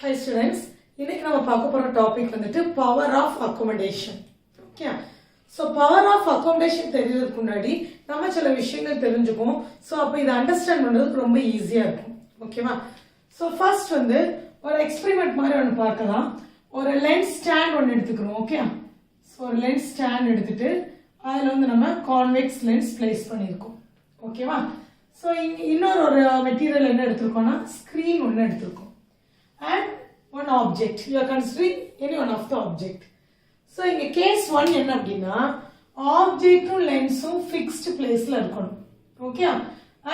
Hi students, இன்னைக்கு நம்ம பார்க்க போற டாபிக் வந்துட்டு power of accommodation. Okay. So power of accommodation தெரியறதுக்கு முன்னாடி நம்ம சில விஷயங்கள் தெரிஞ்சுப்போம். So அப்ப இத அண்டர்ஸ்டாண்ட் பண்றதுக்கு ரொம்ப ஈஸியா இருக்கும். ஓகேவா? So first வந்து ஒரு எக்ஸ்பெரிமென்ட் மாதிரி ஒன்னு பார்க்கலாம். ஒரு லென்ஸ் ஸ்டாண்ட் ஒன்னு எடுத்துக்கிறோம். ஓகே? So ஒரு லென்ஸ் ஸ்டாண்ட் எடுத்துட்டு அதுல வந்து நம்ம கான்வெக்ஸ் லென்ஸ் பிளேஸ் பண்ணிருக்கோம். ஓகேவா? So இன்னொரு மெட்டீரியல் என்ன எடுத்துக்கோனா ஸ்கிரீன் ஒன்னு எடுத்துக்கோம். And one object, you are considering any one of the object. So in case 1 என்ன அப்படினா object உம் lens உம் fixed placeல இருக்கணும். Okay?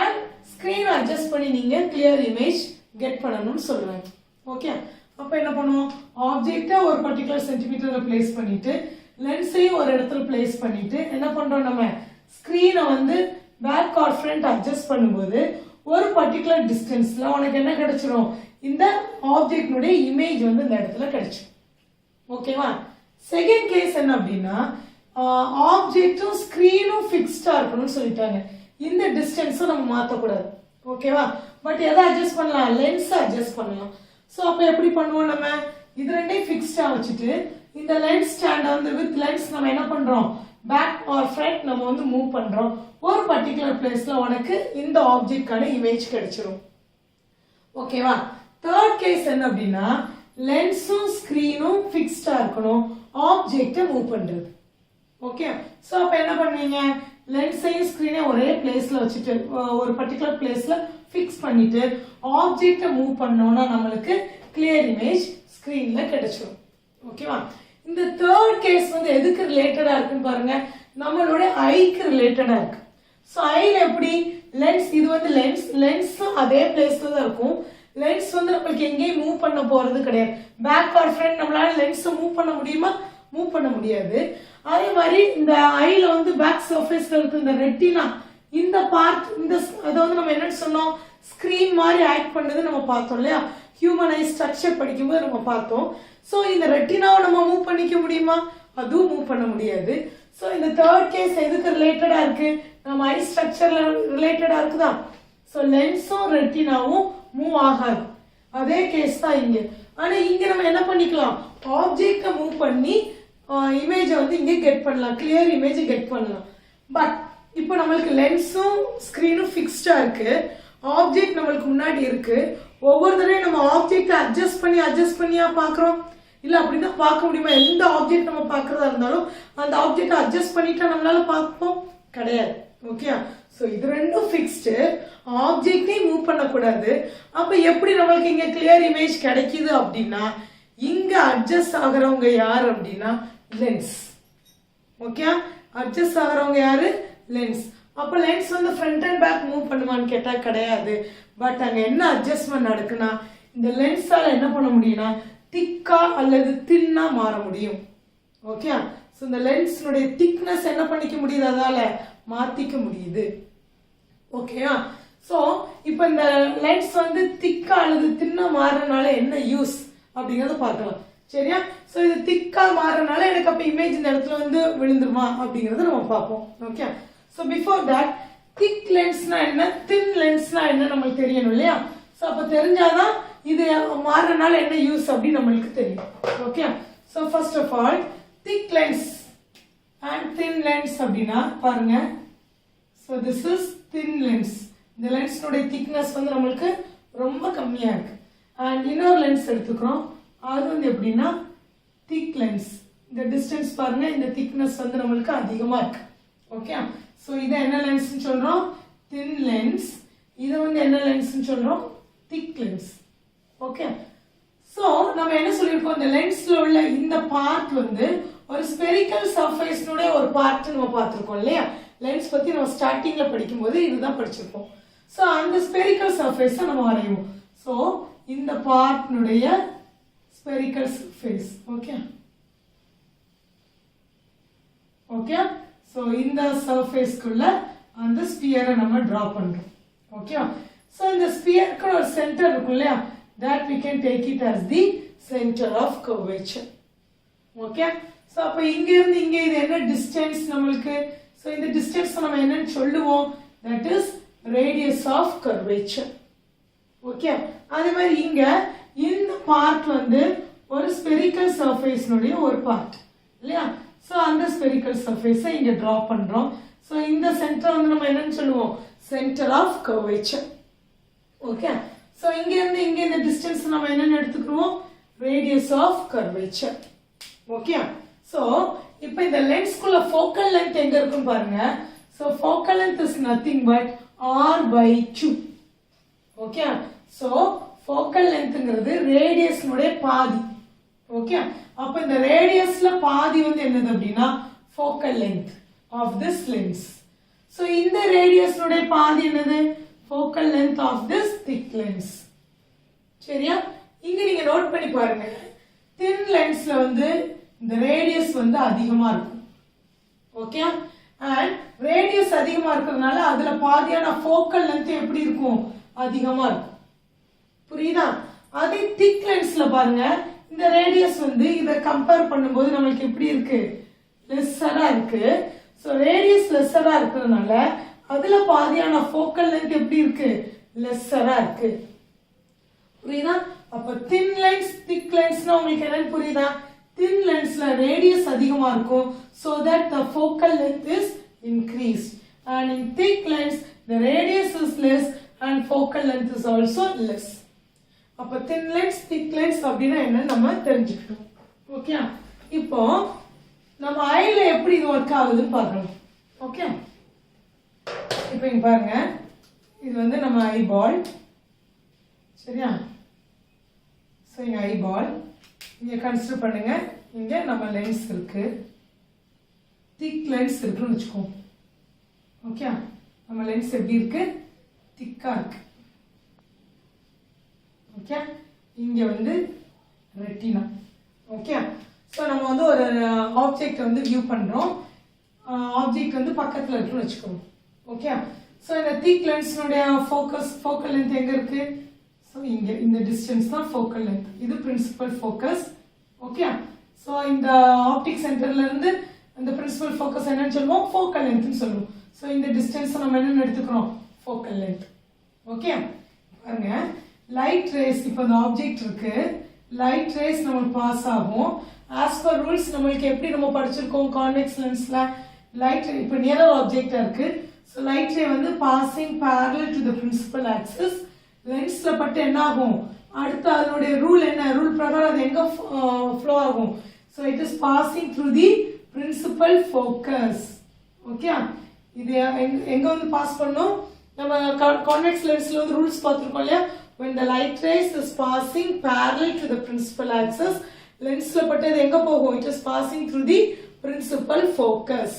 And screen adjust பண்ணி நீங்க clear image get பண்ணனும்னு சொல்றாங்க. Okay? அப்ப என்ன பண்ணுவோம்? object ஒரு particular centimeterல place பண்ணிட்டு lens ஐயும் ஒரு இடத்துல place பண்ணிட்டு என்ன பண்றோம் நம்ம screen வந்து back or front adjust பண்ணும்போது ஒரு particular distanceல உனக்கு என்ன கிடைச்சிரும்? இந்த ஆப்ஜெக்ட் உடைய இமேஜ் வந்து இந்த இடத்துல கிடைச்சிடும். ஓகேவா? செகண்ட் கேஸ் என்ன அப்படின்னா ஆப்ஜெக்டும் ஸ்கிரீனும் ஃபிக்ஸ்டா இருக்கணும்னு சொல்லிட்டாங்க. இந்த டிஸ்டன்ஸும் நம்ம மாற்றக்கூடாது. ஓகேவா? பட் எதை அட்ஜஸ்ட் பண்ணலாம்? லென்ஸ் அட்ஜஸ்ட் பண்ணலாம். ஸோ அப்போ எப்படி பண்ணுவோம்? நம்ம இது ரெண்டையும் ஃபிக்ஸ்டா வச்சுட்டு இந்த லென்ஸ் ஸ்டாண்ட் வந்து வித் லென்ஸ் நம்ம என்ன பண்றோம்? பேக் ஆர் ஃப்ரண்ட் நம்ம வந்து மூவ் பண்றோம். ஒரு பர்டிகுலர் பிளேஸ்ல உனக்கு இந்த ஆப்ஜெக்ட்கான இமேஜ் கிடைச்சிரும். ஓகேவா? தேர்ட் கேஸ் என்ன அப்படின்னா லென்ஸும் ஸ்கிரீனும் ஃபிக்ஸ்டா இருக்கணும், ஆப்ஜெக்ட்டை மூவ் பண்றது. ஓகே? சோ அப்ப என்ன பண்ணுவீங்க? லென்ஸையும் ஸ்கிரீனையும் ஒரே பிளேஸ்ல வச்சுட்டு ஒரு பர்டிகுலர் பிளேஸ்ல ஃபிக்ஸ் பண்ணிட்டு ஆப்ஜெக்ட்டை மூவ் பண்ணோம்னா நம்மளுக்கு கிளியர் இமேஜ் ஸ்கிரீன்ல கிடைச்சிடும். ஓகேவா? இந்த தேர்ட் கேஸ் வந்து எதுக்கு ரிலேட்டடா இருக்குன்னு பாருங்க, நம்மளோட ஐக்கு ரிலேட்டடா இருக்கு. சோ ஐல எப்படி லென்ஸ், இது வந்து லென்ஸ் அதே பிளேஸ்ல தான் இருக்கும். லென்ஸ் வந்து நம்மளுக்கு எங்கேயும் மூவ் பண்ண போறது கிடையாது. பேக் ஆர் ஃப்ரண்ட் நம்மளால லென்ஸ் மூவ் பண்ண முடியுமா? மூவ் பண்ண முடியாது. அதே மாதிரி இந்த ஐல வந்து பேக் சர்ஃபேஸ்ல இருக்கு இந்த ரெட்டினா, இந்த பார்ட், இந்த அதை வந்து நம்ம என்ன சொன்னோம்? ஸ்கிரீன் மாதிரி ஆக்ட் பண்ணது நம்ம பார்த்தோம் இல்லையா? ஹியூமன் ஐ ஸ்ட்ரக்சர் படிக்கும்போது நம்ம பார்த்தோம். சோ இந்த ரெட்டினாவை நம்ம மூவ் பண்ணிக்க முடியுமா? அதுவும் மூவ் பண்ண முடியாது. சோ இந்த தேர்ட் கேஸ் எதுக்கு ரிலேட்டடா இருக்கு? நம்ம ஐ ஸ்ட்ரக்சர்ல ரிலேட்டடா இருக்குதா? சோ லென்ஸும் ரெட்டினாவும் மூவ் ஆகாது. அதே கேஸ் தான் இங்க. ஆனா இங்க நம்ம என்ன பண்ணிக்கலாம்? ஆப்ஜெக்ட மூவ் பண்ணி இமேஜை வந்து இங்க கெட் பண்ணலாம், கிளியர் இமேஜ் கெட் பண்ணலாம். பட் இப்போ நம்மளுக்கு லென்ஸும் ஸ்கிரீனும் ஃபிக்ஸ்டா இருக்கு, ஆப்ஜெக்ட் நம்மளுக்கு முன்னாடி இருக்கு. ஒவ்வொரு தடவையும் நம்ம ஆப்ஜெக்ட் அட்ஜஸ்ட் பண்ணியா பாக்குறோம்? இல்ல அப்படிதான் பார்க்க முடியுமா? எந்த ஆப்ஜெக்ட் நம்ம பாக்குறதா இருந்தாலும் அந்த ஆப்ஜெக்ட் அட்ஜஸ்ட் பண்ணிட்டா நம்மளால பார்ப்போம் கிடையாது. ஓகே? சோ இது ரெண்டும் ஃபிக்ஸ்டு, ஆப்ஜெக்டே மூவ் பண்ணக்கூடாது. அப்ப எப்படி நம்மளுக்கு இங்க கிளியர் இமேஜ் கிடைக்குது அப்படின்னா இங்க அட்ஜஸ்ட் ஆகுறவங்க யாரு அப்படின்னா லென்ஸ். ஓகே? அட்ஜஸ்ட் ஆகுறவங்க யாரு? லென்ஸ். அப்ப லென்ஸ் வந்து ஃப்ரண்ட் அண்ட் பேக் மூவ் பண்ணுவான்னு கேட்டா கிடையாது. பட் அங்க என்ன அட்ஜஸ்ட்மெண்ட் நடக்குன்னா இந்த லென்ஸால என்ன பண்ண முடியும்னா திக்கா அல்லது தின்னா மாற முடியும். ஓகே? சோ இந்த லென்ஸ்னுடைய திக்னஸ் என்ன பண்ணிக்க முடியுது? அதால மாத்திக்க முடியுது. ஓகேயா? சோ இப்போ இந்த லென்ஸ் வந்து திக்கா அல்லது தின்னா மாறனால என்ன யூஸ் அப்படிங்கறத பார்க்கலாம். சரியா? சோ இது திக்கா மாறனால எனக்கு அப்ப இமேஜ் இந்த இடத்துல வந்து விழுந்துருமா அப்படிங்கறத நம்ம பார்ப்போம். ஓகே? சோ பிஃபோர் தட் திக் லென்ஸ்னா என்ன, தின் லென்ஸ்னா என்ன நம்மளுக்கு தெரியணும் இல்லையா? சோ அப்ப தெரிஞ்சாதான் இது மாறனால என்ன யூஸ் அப்படி நம்மளுக்கு தெரியும். Okay? So first of all thick lens and thin lens அப்படினா பாருங்க. so this is thin lens. இந்த லென்ஸ்னுடைய thickness வந்து நமக்கு ரொம்ப கம்மியா இருக்கு. and இன்னொரு லென்ஸ் எடுத்துக்கிறோம், அது வந்து எப்படின்னா thick lens. இந்த distance பாருங்க, இந்த thickness வந்து நமக்கு அதிகமா இருக்கு. ஓகே? so இத என்ன லென்ஸ்னு சொல்றோம்? thin lens. இத வந்து என்ன லென்ஸ்னு சொல்றோம்? thick lens. ஓகே? so நம்ம என்ன சொல்லிருக்கோம்? இந்த லென்ஸ்ல உள்ள இந்த பார்ட் வந்து ஒரு ஸ்பெரிக்கல் சர்ஃபேஸ்னுடைய ஒரு பார்ட் நம்ம பார்த்திருக்கோம் இல்லையா? லென்ஸ் பத்தி நம்ம ஸ்டார்டிங்ல படிக்கும்போது இதுதான் படிச்சிருப்போம். சோ அந்த ஸ்பெரிக்கல் சர்ஃபேஸ் நம்ம வரையுவோம். சோ இந்த பார்ட்னுடைய spherical surface. Okay? Okay? So இந்த சர்ஃபேஸ்க்குள்ள அந்த ஸ்பியரை நம்ம டிரா பண்றோம். ஓகே? சோ இந்த ஸ்பியருக்கு ஒரு சென்டர் இருக்கும் இல்லையா? that we can take it as the center of curvature. Okay? So அப்ப இங்க இருந்து இங்க இது என்ன டிஸ்டன்ஸ் நமக்கு? சோ இந்த டிஸ்டன்ஸ் நம்ம என்னன்னு சொல்லுவோம்? that is radius of curvature. Okay? அதே மாதிரி இங்க இந்த பார்ட் வந்து ஒரு ஸ்பெரிக்கல் சர்ஃபேஸ்னுடைய ஒரு பார்ட் இல்லையா? ஸோ அந்த ஸ்பெரிக்கல் சர்ஃபேஸை இங்கே ட்ரா பண்ணுறோம். ஸோ இந்த சென்டர் வந்து நம்ம என்னன்னு சொல்லுவோம்? Centre of curvature. Okay, so இங்கேருந்து இங்கே இந்த டிஸ்டன்ஸ் நம்ம என்னென்னு எடுத்துக்கிறோம்? Radius of curvature. Okay, so இப்போ இந்த லென்ஸ்குள்ள ஃபோக்கல் லென்த் எங்கே இருக்குன்னு பாருங்க. So focal length is nothing but r/2. Okay, so focal லென்த்ங்கிறது ரேடியஸ்னுடைய பாதி. ஓகே, அப்போ இந்த ரேடியஸ்ல பாதி வந்து என்னது அப்படின்னா focal length of this lens. So இந்த ரேடியஸ்னுடைய பாதி என்னது? Focal length of this thick lens. சரியா? இங்க நீங்க நோட் பண்ணி பாருங்க, தின் லென்ஸ்ல வந்து இந்த ரேடியஸ் வந்து அதிகமா இருக்கும். ஓகே, அண்ட் ரேடியஸ் அதிகமா இருக்கிறதுனால அதுல பாதியான ஃபோக்கல் லென்த் எப்படி இருக்கும்? அதிகமா இருக்கும். புரியுதா? அதே திக் லென்ஸ்ல பாருங்க, இந்த ரேடியஸ் வந்து இதை கம்பேர் பண்ணும்போது நம்மளுக்கு எப்படி இருக்கு? லெஸ்ஸரா இருக்கு. ஸோ ரேடியஸ் லெஸ்ஸரா இருக்கிறதுனால அதுல பாதியான ஃபோக்கல் லென்த் எப்படி இருக்கு? லெஸ்ஸரா இருக்கு. புரியுதா? அப்ப தின் லென்ஸ் திக் லென்ஸ்னா உங்களுக்கு என்னன்னு புரியுதா? தின் லென்ஸ்ல ரேடியஸ் அதிகமா இருக்கும், so that the focal length is increased, and in thick lens the radius is less and focal length is also less. அப்ப thin lens thick lens அப்படினா என்ன நம்ம தெரிஞ்சுக்கணும். ஓகே, இப்போ நம்ம ஐல எப்படி இது வர்க் ஆகுதுன்னு பார்க்கலாம். ஓகே, இப்போ இங்க பாருங்க, இது வந்து நம்ம ஐபால். சரியா? ஸோ இங்க ஐபால் இங்க கன்சிடர் பண்ணுங்க. இங்க நம்ம லென்ஸ் இருக்கு, திக் லென்ஸ் இருக்குன்னு வச்சுக்கோ. ஓகே, நம்ம லென்ஸ் எப்படி இருக்கு? திக்கா இருக்கு. ஓகே, இங்க வந்து ரெட்டினா. ஓகே, ஸோ நம்ம வந்து ஒரு ஆப்ஜெக்ட் வந்து வியூ பண்றோம். ஆப்ஜெக்ட் வந்து பக்கத்துல இருக்குன்னு வச்சுக்கோங்க. ஓகே, ஸோ இந்த திக் லென்ஸ்னுடைய ஃபோக்கல் லென்த் எங்க இருக்கு? ஸோ இங்க இந்த டிஸ்டன்ஸ் தான் ஃபோக்கல் லென்த். இது பிரின்சிபல் ஃபோக்கஸ். ஓகே, ஸோ இந்த ஆப்டிக் சென்டர்ல இருந்து இந்த பிரின்சிபல் ஃபோக்கஸ் என்னன்னு சொல்லுவோம்? ஃபோக்கல் லென்த்னு சொல்லுவோம். ஸோ இந்த டிஸ்டன்ஸ் நம்ம என்னன்னு எடுத்துக்கிறோம்? Focal length. ஓகே, பாருங்க, லைட் ரேஸ் இப்போ இந்த ஆப்ஜெக்ட் இருக்கு, லைட் ரேஸ் நம்மளுக்கு பாஸ் ஆகும். ஆஸ் பர் ரூல்ஸ் நம்மளுக்கு எப்படி நம்ம படிச்சிருக்கோம்? கான்வெக்ஸ் லென்ஸ்ல லைட் இப்போ நியரர் ஆப்ஜெக்டா இருக்கு. ஸோ லைட் ரே வந்து passing parallel to the principal axis. லென்ஸ்ல பட்டு என்ன ஆகும்? அடுத்து அதனுடைய ரூல் என்ன? ரூல் பிரகாரம் அது எங்க ஃப்ளோ ஆகும்? So it is passing through the principal focus. Okay, இது எங்க வந்து பாஸ் பண்ணும்? நம்ம கான்வெக்ஸ் லென்ஸ்ல வந்து ரூல்ஸ் பார்த்துருக்கோம் இல்லையா? when the light rays is passing parallel to the principal axis, லென்ஸ்ல பட்டு அது எங்க போகும்? it is passing through the principal focus.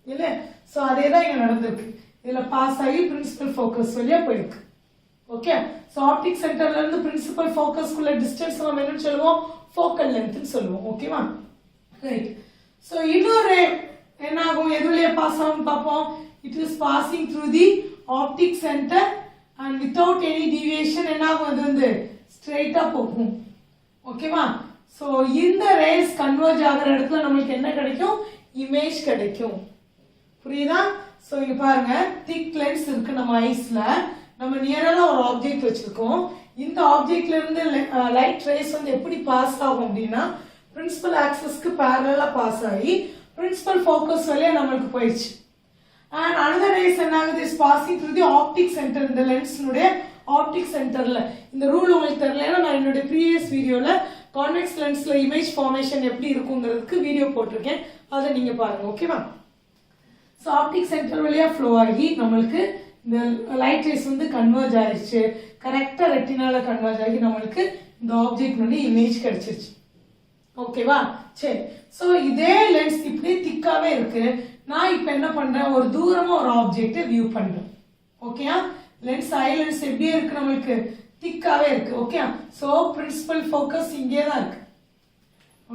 இல்ல? ஸோ அதே தான் இங்க நடந்திருக்கு. இதுல பாஸ் ஆகி பிரின்சிபல் ஃபோக்கஸ் வழியா போயிருக்கு. ஓகே, ஸோ ஆப்டிக் சென்டர்ல இருந்து பிரின்சிபல் ஃபோக்கஸ்க்குள்ள டிஸ்டன்ஸ் நம்ம என்னன்னு சொல்லுவோம்? ஃபோக்கல் லென்த்னு சொல்லுவோம். ஓகேவா? ரைட். ஸோ இன்னொரு என்ன ஆகும்? எதுலயே பாஸ் ஆகும் பார்ப்போம். It is passing through the optic centre and without any deviation என்ன ஆகும்? அது வந்து ஸ்ட்ரெயிட்டா போகும். ஓகேவா? ஸோ இந்த ரேஸ் கன்வர்ஜ் ஆகிற இடத்துல நம்மளுக்கு என்ன கிடைக்கும்? இமேஜ் கிடைக்கும். புரியுதா? ஸோ இங்க பாருங்க, திக் லென்ஸ் இருக்கு நம்ம ஐஸ்ல. நம்ம நியரா ஒரு ஆப்ஜெக்ட் வச்சிருக்கோம். இந்த ஆப்ஜெக்ட்ல இருந்து லைட் ரேஸ் வந்து எப்படி பாஸ் ஆகும் அப்படின்னா பிரின்சிபல் ஆக்சிஸ்க்கு parallel பாஸ் ஆகி பிரின்சிபல் ஃபோக்கஸ் வழியா நம்மளுக்கு போயிடுச்சு. அண்ட் another rays என்ன ஆகுது? Is passing through the optic centre. இந்த லென்ஸ்னுடைய ஆப்டிக் சென்டர்ல இந்த ரூல் உங்களுக்கு தெரியலன்னா நான் என்னோட ப்ரீவியஸ் வீடியோல கான்வெக்ஸ் லென்ஸ்ல இமேஜ் ஃபார்மேஷன் எப்படி இருக்குங்கிறதுக்கு வீடியோ போட்டிருக்கேன், அதை நீங்க பாருங்க. ஓகேவா? ஸோ ஆப்டிக் சென்டர் வழியா ஃப்ளோ ஆகி நம்மளுக்கு இந்த லைட் ரேஸ் வந்து கன்வர்ஜ் ஆயிடுச்சு. கரெக்டா ரெட்டினால கன்வர்ஜ் ஆகி நம்மளுக்கு இந்த ஆப்ஜெக்ட் இமேஜ் கிடைச்சிருச்சு. ஓகேவா? சரி, ஸோ இதே லென்ஸ் இப்படி திக்காவே இருக்கு. நான் இப்ப என்ன பண்றேன்? ஒரு தூரமா ஒரு ஆப்ஜெக்ட் வியூ பண்றேன். ஓகேயா? லென்ஸ் ஐ லென்ஸ் எப்படியே இருக்கு? நம்மளுக்கு திக்காவே இருக்கு. ஓகே, ஸோ பிரின்சிபல் ஃபோக்கஸ் இங்கே தான் இருக்கு.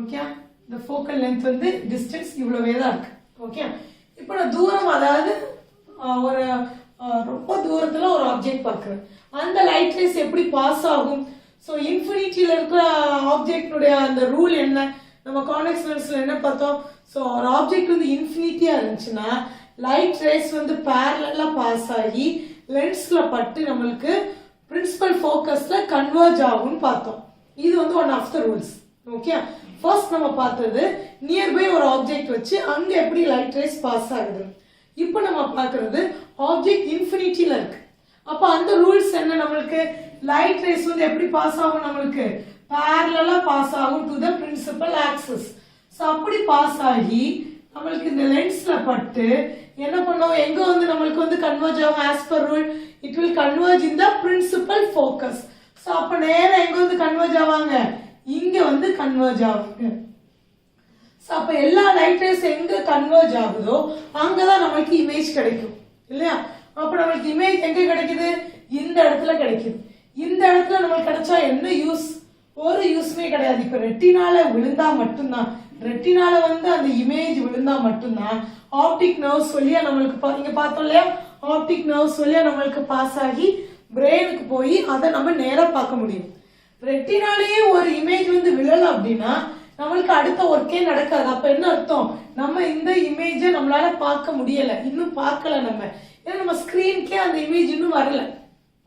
ஓகே, இந்த ஃபோக்கல் லென்த் வந்து டிஸ்டன்ஸ் இவ்வளவே தான் இருக்கு. ஓகே, இப்போ நான் தூரம், அதாவது ஒரு ரொம்ப தூரத்துல ஒரு ஆப்ஜெக்ட் பார்க்கிறேன். அந்த லைட் ரேஸ் எப்படி பாஸ் ஆகும்? ஸோ இன்ஃபினிட்டியில இருக்கிற ஆப்ஜெக்டுடைய அந்த ரூல் என்ன? நம்ம கான்வெக்ஸ் லென்ஸ்ல என்ன பார்த்தோம்? ஸோ ஒரு ஆப்ஜெக்ட் வந்து இன்ஃபினிட்டியா இருந்துச்சுன்னா லைட் ரேஸ் வந்து parallel பாஸ் ஆகி லென்ஸ்ல பட்டு நம்மளுக்கு பிரின்சிபல் ஃபோக்கஸ்ல கன்வர்ஜ் ஆகும்னு பார்த்தோம். இது வந்து one of the rules. Okay, first நம்ம பார்த்தது நியர்பை ஒரு ஆப்ஜெக்ட் வச்சு அங்க எப்படி லைட் ரேஸ் பாஸ் ஆகுது. இப்போ நம்ம பார்க்கறது ஆப்ஜெக்ட் இன்ஃபினிட்டில இருக்கு. அப்ப அந்த ரூல்ஸ் என்ன, நம்மளுக்கு லைட் ரேஸ் வந்து எப்படி பாஸ் ஆகும், நம்மளுக்கு parallel பாஸ் ஆகும் to the principal axis. So அப்படி பாஸ் ஆகி நம்மளுக்கு இந்த லென்ஸ்ல பட்டு என்ன பண்ணுவோம், எங்க வந்து நம்மளுக்கு வந்து கன்வர்ஜ் ஆகும், as per rule it will converge in the principal focus. So அப்ப நேரா எங்க வந்து கன்வர்ஜ் ஆவாங்க, இங்க வந்து கன்வர்ஜ் ஆகுங்க. சோ அப்ப எல்லா லைட் ரேஸ் எங்க கன்வர்ஜ் ஆகுதோ அங்கதான் நமக்கு இமேஜ் கிடைக்கும் இல்லையா. அப்ப நமக்கு இமேஜ் எங்க கிடைக்குது, இந்த இடத்துல கிடைக்குது. இந்த இடத்துல நமக்கு கிடைச்சா என்ன யூஸ், ஒரு யூஸ்மே கிடையாது. இப்ப ரெட்டினால விழுந்தா மட்டும்தான், ரெட்டினால வந்து அந்த இமேஜ் விழுந்தா மட்டும்தான் ஆப்டிக் நர்வ்ஸ் வழியா நம்மளுக்கு இங்க பார்த்தோம் இல்லையா, ஆப்டிக் நர்வ்ஸ் வழியா நம்மளுக்கு பாஸ் ஆகி பிரெயினுக்கு போய் அதை நம்ம நேரா பார்க்க முடியும். ரெட்டினாலேயே ஒரு இமேஜ் வந்து விழல அப்படின்னா நம்மளுக்கு அடுத்த ஒர்க்கே நடக்காது. அப்ப என்ன அர்த்தம், நம்ம இந்த இமேஜை நம்மளால பார்க்க முடியல, இன்னும் பார்க்கல நம்ம, ஏன்னா நம்ம ஸ்கிரீனுக்கே அந்த இமேஜ் இன்னும் வரல.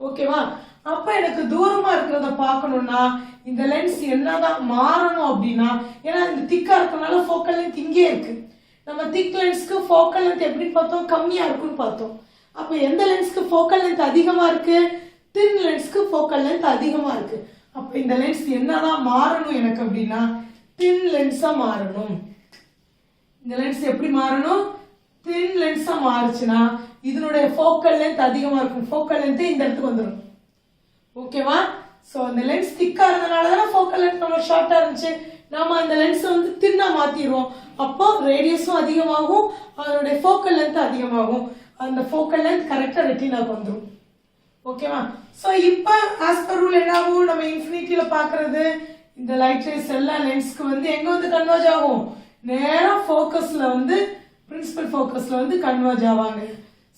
ஓகேவா, அப்ப எனக்கு தூரமா இருக்கிறத பார்க்கணும்னா இந்த லென்ஸ் என்னதான் மாறணும் அப்படின்னா, ஏன்னா இந்த திக்கா இருக்கனால ஃபோக்கல் லென்த் இங்கே இருக்கு. நம்ம திக் லென்ஸ்க்கு ஃபோக்கல் லென்த் எப்படி பார்த்தோம், கம்மியா இருக்குன்னு பார்த்தோம். அப்ப எந்த லென்ஸ்க்கு ஃபோக்கல் லென்த் அதிகமா இருக்கு, தின் லென்ஸ்க்கு ஃபோக்கல் லென்த் அதிகமா இருக்கு. அப்ப இந்த லென்ஸ் என்னதான் மாறணும் எனக்கு அப்படின்னா தின் லென்ஸா மாறணும். இந்த லென்ஸ் எப்படி மாறணும், தின் லென்ஸா மாறுச்சுன்னா இதனுடைய ஃபோக்கல் லென்த் அதிகமா இருக்கும், ஃபோக்கல் லென்த் இந்த இடத்துக்கு வந்துடும். ஓகேவா, சோ அந்த லென்ஸ் திக்கா இருந்தனால தான் ஃபோக்கல் லென்த் நம்ம ஷார்ட்டா இருந்துச்சு. நாம அந்த லென்ஸ் வந்து தின்னா மாத்திடுவோம், அப்போ ரேடியஸும் அதிகமாகும், அதனுடைய ஃபோக்கல் லென்த் அதிகமாகும், அந்த ஃபோக்கல் லென்த் கரெக்டா ரெட்டினாக்கு வந்துடும். ஓகேவா, சோ இப்போ ஆஸ் பர் ரூல் என்ன ஆகும், நம்ம இன்ஃபினிட்டில பாக்குறது இந்த லைட் ரேஸ் எல்லா லென்ஸ்க்கு வந்து எங்க வந்து கன்வர்ஜ் ஆகும், நேரா ஃபோக்கஸ்ல வந்து பிரின்சிபல் ஃபோக்கஸ்ல வந்து கன்வர்ஜ் ஆவாங்க.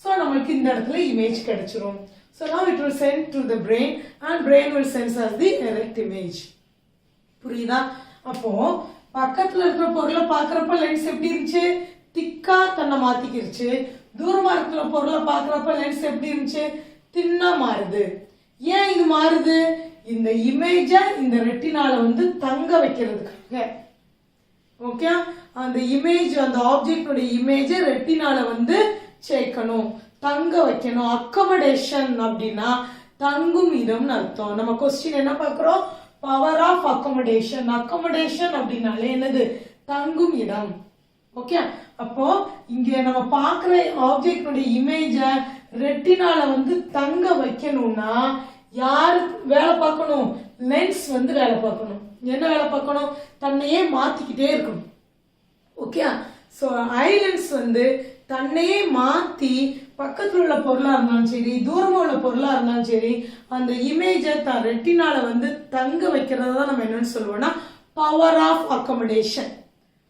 சோ நமக்கு இந்த இடத்துல இமேஜ் கிடைச்சிரும். So now it will send to the brain and brain will sense as the erect image. புரியுதா, அப்போ பக்கத்துல இருக்கிற பொருளை பாக்குறப்ப லென்ஸ் எப்படி இருந்துச்சு, திக்கா தன்னை மாத்திக்கிருச்சு. தூரமா இருக்கிற பொருளை பாக்குறப்ப லென்ஸ் எப்படி இருந்துச்சு, தின்னா மாறுது. ஏன் இது மாறுது, இந்த இமேஜ இந்த ரெட்டினால வந்து தங்க வைக்கிறதுக்காக. ஓகே, அந்த இமேஜ் அந்த ஆப்ஜெக்டோட இமேஜ ரெட்டினால வந்து சேர்க்கணும், தங்க வைக்கணும். அக்கமடேஷன் அப்படின்னா தங்கும் இடம்னு அர்த்தம். நம்ம கொஸ்டின் என்ன பார்க்கிறோம், பவர் ஆஃப் அக்கமடேஷன். அக்கமடேஷன் அப்படின்னாலே என்னது, தங்கும் இடம். ஓகே, அப்போ இங்க நம்ம பார்க்கிற ஆப்ஜெக்டோட இமேஜ ரெட்டினால வந்து தங்க வைக்கணும்னா யாரு வேலை பார்க்கணும், லென்ஸ் வந்து வேலை பார்க்கணும். என்ன வேலை பார்க்கணும், தன்னையே மாத்திக்கிட்டே இருக்கணும். ஓகே, சோ ஐ லென்ஸ் வந்து தன்னையே மாத்தி பக்கத்துல உள்ள பொருளா இருந்தாலும் சரி, தூரமா உள்ள பொருளா இருந்தாலும் சரி, அந்த இமேஜ தான் ரெட்டினால வந்து தங்க வைக்கிறதா நம்ம என்னன்னு சொல்லுவோம்னா power of accommodation.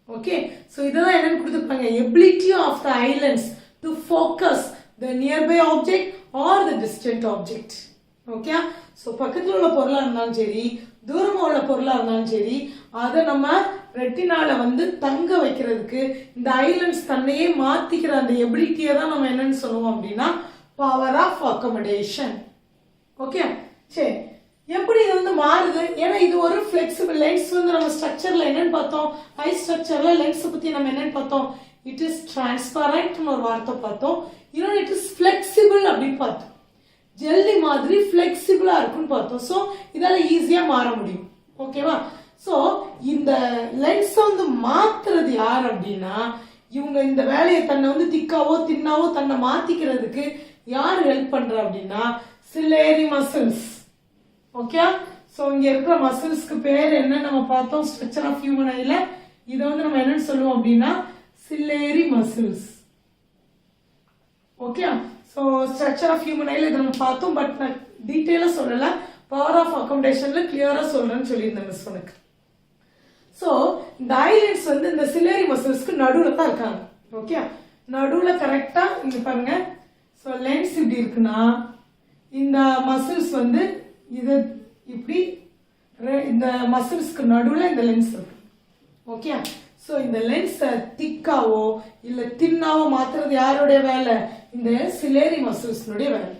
Okay, so இதெல்லாம் என்னன்னு கொடுத்துருப்பாங்க, ability of the eye lens to focus the nearby object or the distant object. Okay, so பக்கத்துல உள்ள பொருளா இருந்தாலும் சரி, தூரமா உள்ள பொருளா இருந்தாலும் சரி, அதை நம்ம ரெட்டினால வந்து தங்க வைக்கிறதுக்கு இந்த ஐலண்ட்ஸ் தன்னையே மாத்திக்கிற அந்த எபிலிட்டியை தான் நம்ம என்னன்னு சொல்லுவோம் அப்படின்னா பவர் ஆஃப் அக்கமடேஷன். ஓகே, சரி, எப்படி இது வந்து மாறுது, ஏன்னா இது ஒரு பிளெக்சிபிள் லென்ஸ். வந்து நம்ம ஸ்ட்ரக்சர்ல என்னன்னு பார்த்தோம், ஐ ஸ்ட்ரக்சர்ல லென்ஸ் பத்தி நம்ம என்னன்னு பார்த்தோம், இட் இஸ் டிரான்ஸ்பரண்ட் ஒரு வார்த்தை பார்த்தோம், இன்னொன்று இட் இஸ் பிளெக்சிபிள் அப்படின்னு பார்த்தோம். ஜெல்லி மாதிரி பிளெக்சிபிளா இருக்குன்னு பார்த்தோம். சோ இதால ஈஸியா மாற முடியும். ஓகேவா, சோ இந்த லென்ஸ் வந்து மாத்துறது யார் அப்படின்னா, இவங்க இந்த வேலையை தன்னை வந்து திக்காவோ தின்னாவோ தன்னை மாத்திக்கிறதுக்கு யார் ஹெல்ப் பண்ற அப்படின்னா சிலேரி மசில்ஸ். ஓகே, சோ இங்க இருக்கிற மசில்ஸ்க்கு பேர் என்ன நம்ம பார்த்தோம், ஸ்ட்ரக்சர் ஆஃப் ஹியூமன் ஐல இதை வந்து நம்ம என்னன்னு சொல்லுவோம் அப்படின்னா ciliary muscles. Okay, so structure of human ஐல இதை நம்ம பார்த்தோம், பட் நான் டீட்டெயிலா சொல்லல, பவர் ஆஃப் அக்கமடேஷன்ல கிளியரா சொல்றேன்னு சொல்லியிருந்தேன் மிஸ் உனக்கு. சோ இந்த ஐலண்ட்ஸ் வந்து இந்த சிலேரி மசில்ஸ்க்கு நடுவுல தான் இருக்காங்க. ஓகே, நடுவுல கரெக்டா இங்க பாருங்க. சோ லென்ஸ் இப்படி இருக்குன்னா இந்த மசில்ஸ் வந்து இது இப்படி, இந்த மசில்ஸ்க்கு நடுவுல இந்த லென்ஸ் இருக்கு. ஓகே, சோ இந்த லென்ஸ் திக்காவோ இல்ல தின்னாவோ மாத்துறது யாருடைய வேலை, இந்த சிலேரி மசில்ஸ்னுடைய வேலை.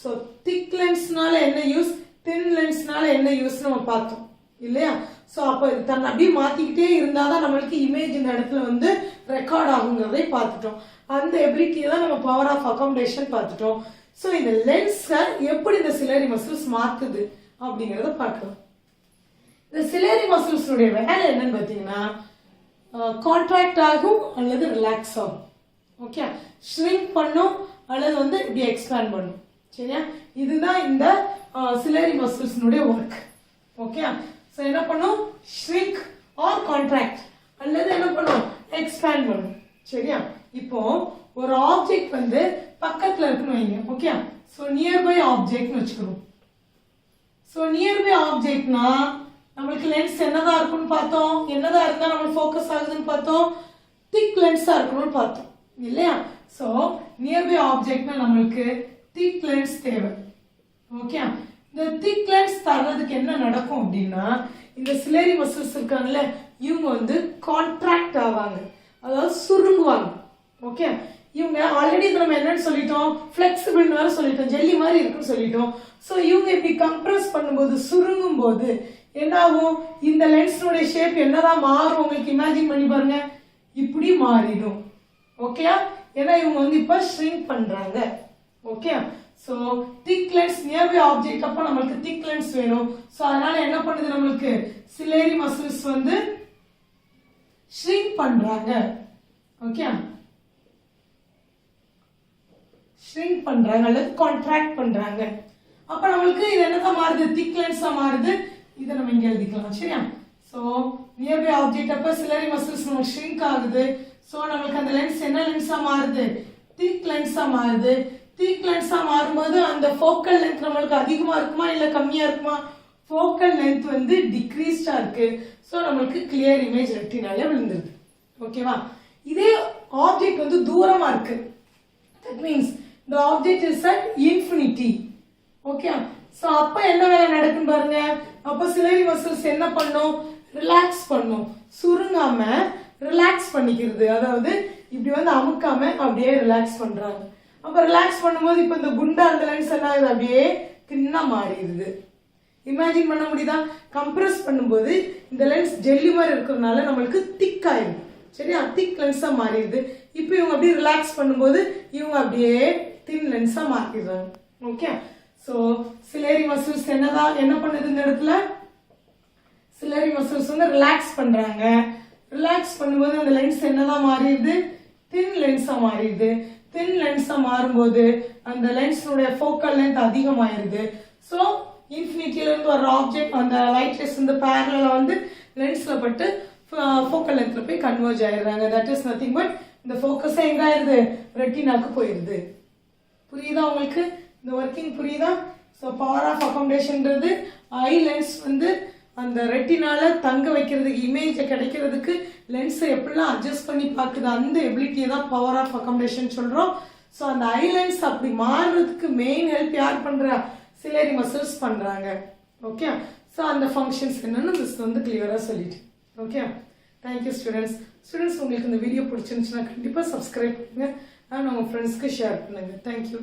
சோ திக் லென்ஸ்னால என்ன யூஸ், தின் லென்ஸ்னால என்ன யூஸ் நம்ம பார்த்தோம் இல்லையா? ஸோ அப்போ தன்னை அப்படியே மாற்றிக்கிட்டே இருந்தால் தான் நம்மளுக்கு இமேஜ் இந்த இடத்துல வந்து ரெக்கார்ட் ஆகுங்கிறதை பார்த்துட்டோம். அந்த எபிலிட்டியை தான் நம்ம பவர் ஆஃப் அகாமடேஷன் பார்த்துட்டோம். ஸோ இந்த லென்ஸை எப்படி இந்த சிலரி மசில்ஸ் மாற்றுது அப்படிங்கிறத பார்க்கலாம். இந்த சிலரி மசில்ஸுடைய வேலை என்னன்னு பார்த்தீங்கன்னா, கான்ட்ராக்ட் ஆகும் அல்லது ரிலாக்ஸ் ஆகும். ஓகே, ஷ்ரிங்க் பண்ணும் அல்லது வந்து இப்படி எக்ஸ்பேண்ட் பண்ணும். சரியா? இதுதான் இந்த சிலரி மசில்ஸ்னுடைய ஒர்க். ஓகே, ஸோ என்ன பண்ணும்? ஷ்ரிங்க் ஆர் கான்ட்ராக்ட் அல்லது என்ன பண்ணும்? எக்ஸ்பேண்ட் பண்ணும். சரியா? இப்போ ஒரு ஆப்ஜெக்ட் வந்து பக்கத்தில் இருக்குன்னு வைங்க. ஓகே, ஸோ நியர்பை ஆப்ஜெக்ட்னு வச்சுக்கணும். ஸோ நியர்பை ஆப்ஜெக்ட்னா நம்மளுக்கு லென்ஸ் என்னதான் இருக்குன்னு பார்த்தோம், என்னதான் இருந்தால் நம்மளுக்கு ஃபோக்கஸ் ஆகுதுன்னு பார்த்தோம், திக் லென்ஸாக இருக்கணும்னு பார்த்தோம் இல்லையா? ஸோ நியர்பை ஆப்ஜெக்ட்னா நம்மளுக்கு திக் லென்ஸ் தேவை. ஓகே, இந்த திக் லென்ஸ் தர்றதுக்கு என்ன நடக்கும் அப்படின்னா, இந்த சிலரி மசில்ஸ் இருக்காங்கல்ல, இவங்க வந்து கான்ட்ராக்ட் ஆவாங்க, அதாவது சுருங்குவாங்க. ஓகே, இவங்க ஆல்ரெடி நம்ம என்னன்னு சொல்லிட்டோம், ஃபிளெக்சிபிள்னு வேற சொல்லிட்டோம், ஜெல்லி மாதிரி இருக்குன்னு சொல்லிட்டோம். ஸோ இவங்க இப்படி கம்ப்ரஸ் பண்ணும்போது, சுருங்கும் போது என்ன ஆகும்? இந்த லென்ஸோட ஷேப் என்னதான் மாறும் உங்களுக்கு இமேஜின் பண்ணி பாருங்க, இப்படி மாறிடும். ஓகேயா? ஏன்னா இவங்க வந்து இப்ப ஷ்ரிங்க் பண்றாங்க. ஓகே, ஸோ திக் லென்ஸ் நியர்பை ஆப்ஜெக்ட், அப்போ நம்மளுக்கு திக் லென்ஸ் வேணும். ஸோ அதனால என்ன பண்ணுது, நம்மளுக்கு சிலரி மசில்ஸ் வந்து ஷ்ரிங்க் பண்றாங்க. ஓகே, ஷ்ரிங்க் பண்றாங்க அல்லது கான்ட்ராக்ட் பண்றாங்க. அப்ப நம்மளுக்கு இது என்னதான் மாறுது? திக் லென்ஸா மாறுது. இதை நம்ம இங்க எழுதிக்கலாம். சரியா? ஸோ நியர்பை ஆப்ஜெக்ட் அப்ப சிலரி மசில்ஸ் நமக்கு ஷ்ரிங்க் ஆகுது. ஸோ நம்மளுக்கு அந்த லென்ஸ் என்ன லென்ஸா மாறுது? திக் லென்ஸா மாறுது. திக் லென்ஸா மாறும்போது அந்த ஃபோக்கல் லென்த் நம்மளுக்கு அதிகமா இருக்குமா இல்ல கம்மியா இருக்குமா? ஃபோக்கல் லென்த் வந்து டிக்ரீஸ்டா இருக்கு. ஸோ நம்மளுக்கு கிளியர் இமேஜ் ரெட்டினால விழுந்துருது. ஓகேவா? இதே ஆப்ஜெக்ட் வந்து தூரமா இருக்கு. That means the object is at infinity. Okay, so அப்போ என்ன வேலை நடக்குன்னு பாருங்க. அப்போ சிலரி மசில்ஸ் என்ன பண்ணும்? ரிலாக்ஸ் பண்ணும். சுருங்காம ரிலாக்ஸ் பண்ணிக்கிறது, அதாவது இப்படி வந்து அமுக்காம அப்படியே ரிலாக்ஸ் பண்றாங்க. அப்போ ரிலாக்ஸ் பண்ணும்போது இப்போ இந்த குண்டா அந்த லென்ஸ் என்ன ஆகுது? அப்படியே தின்னா மாறிடுது. இமேஜின் பண்ண முடியுதா? கம்ப்ரஸ் பண்ணும்போது இந்த லென்ஸ் ஜெல்லி மாதிரி இருக்கிறதுனால நம்மளுக்கு திக் ஆயிடும். சரியா? திக் லென்ஸா மாறிடுது. இப்போ இவங்க அப்படியே ரிலாக்ஸ் பண்ணும்போது இவங்க அப்படியே தின் லென்ஸா மாத்திடுறாங்க. ஓகே, ஸோ சிலரி மசில்ஸ் என்ன பண்ணுது இந்த இடத்துல? சிலரி மசில்ஸ் வந்து ரிலாக்ஸ் பண்றாங்க. ரிலாக்ஸ் பண்ணும்போது அந்த லென்ஸ் என்னதான் மாறிடுது? தின் லென்ஸா மாறிடுது. தின் லென்ஸா மாறும்போது அந்த லென்ஸோட ஃபோக்கல் லென்த் அதிகமாயிருது. ஸோ இன்ஃபினிட்டியில இருந்து ஒரு ஆப்ஜெக்ட் அந்த லைட் ரேஸ் இந்த பேரலா வந்து லென்ஸ்ல பட்டு ஃபோக்கல் லென்த்ல போய் கன்வர்ஜ் ஆயிடுறாங்க. தட் இஸ் நத்திங் பட் இந்த ஃபோக்கஸே எங்க ஆயிருது? ரெட்டினாக்கு போயிருது. புரியுதா உங்களுக்கு? இந்த ஒர்க்கிங் புரியுதா? ஸோ பவர் ஆஃப் அகாமடேஷன்ன்றது ஐ லென்ஸ் வந்து அந்த ரெட்டினால தங்க வைக்கிறதுக்கு, இமேஜை கிடைக்கிறதுக்கு லென்ஸை எப்படிலாம் அட்ஜஸ்ட் பண்ணி பார்க்குது, அந்த எபிலிட்டியை தான் பவர் ஆஃப் அகாமடேஷன் சொல்றோம். ஸோ அந்த ஐ லென்ஸ் அப்படி மாறுறதுக்கு மெயின் ஹெல்ப் யார் பண்றா? சிலரி மசில்ஸ் பண்றாங்க. ஓகே, ஸோ அந்த ஃபங்க்ஷன்ஸ் என்னன்னு மிஸ் வந்து கிளியரா சொல்லிட்டு. Okay, thank you students. ஸ்டூடெண்ட்ஸ் உங்களுக்கு இந்த வீடியோ பிடிச்சிருந்துச்சுன்னா கண்டிப்பாக சப்ஸ்கிரைப் பண்ணுங்க அண்ட் உங்கள் ஃப்ரெண்ட்ஸ்க்கு ஷேர் பண்ணுங்க. தேங்க்யூ.